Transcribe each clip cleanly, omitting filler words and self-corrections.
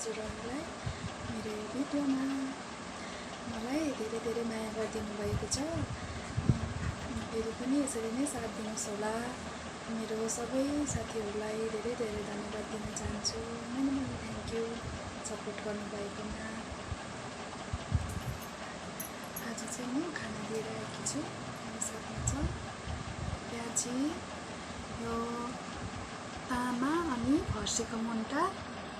हजुरहरूलाई मेरो यो भिडियोमा। मलाई धेरै धेरै माया गरिदिनु भएको छ। फेरि पनि यसरी नै साथ दिनुहोस् होला। मेरो सबै साथीहरूलाई धेरै धेरै धन्यवाद दिन चाहन्छु। मैले थ्याङ्क यू सपोर्ट गर्नुभएकोमा। आज चाहिँ म खाना दिएर आएकी छु। मेरो साथमा छ प्याजी, यो तामा अनि फर्सीको मुन्टा,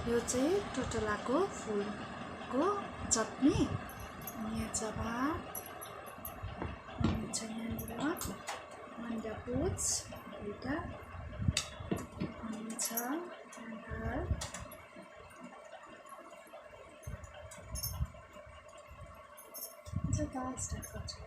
यो चाहिँ टोटोलाको फुलको चटनी, अनि यहाँ छ भात, अनि छ यहाँनिर अन्डा पुच एउटा, अनि छ दाल, दाल स्टार्ट गर्छु।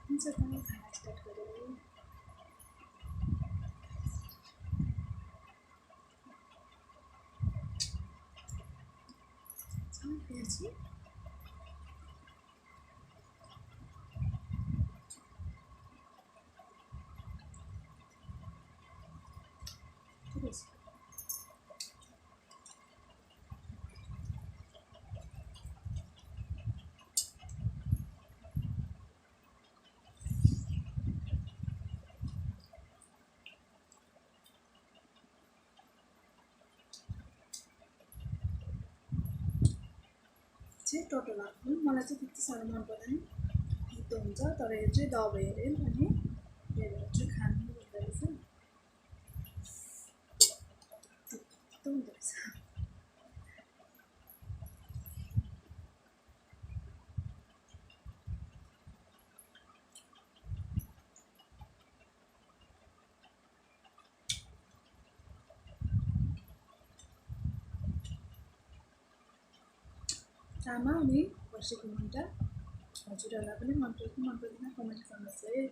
हुन्छ त खाना स्टार्ट गरौँ। प्याजी, चाहिँ टोटोला फुल मलाई चाहिँ त्यति साह्रो मन पर्दैन, तितो हुन्छ, तर यो चाहिँ दबाई अरे नि अनि त्यही भएर चाहिँ खानु हुँदो रहेछ, तितो हुँदो रहेछ। तामा अनि फर्सीको मुन्टा हजुरहरूलाई पनि मन पर्छ कि मन पर्दैन कमेन्ट गर्नुहोस् है।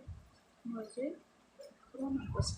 मलाई चाहिँ पुरा मनपर्छ।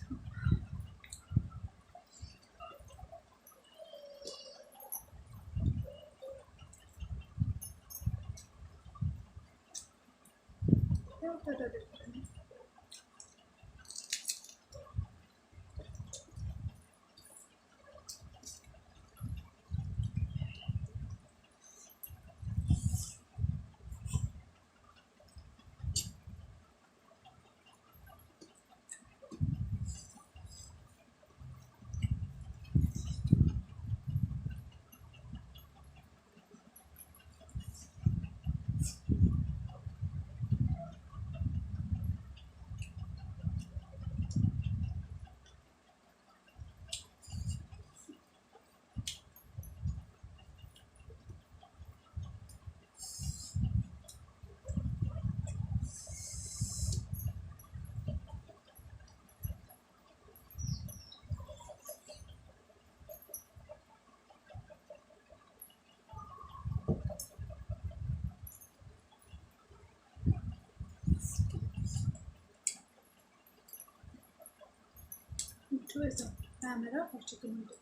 मिठो रहेछ तामा र फर्सीको मुन्टा।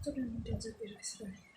totalmente desinspirado.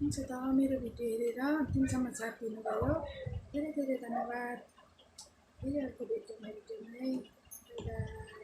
हुन्छ त मेरो भिडियो हेरेर अन्तिमसम्म साथ दिनुभयो, धेरै धेरै धन्यवाद। फेरि अर्को भिडियोमा है। By by.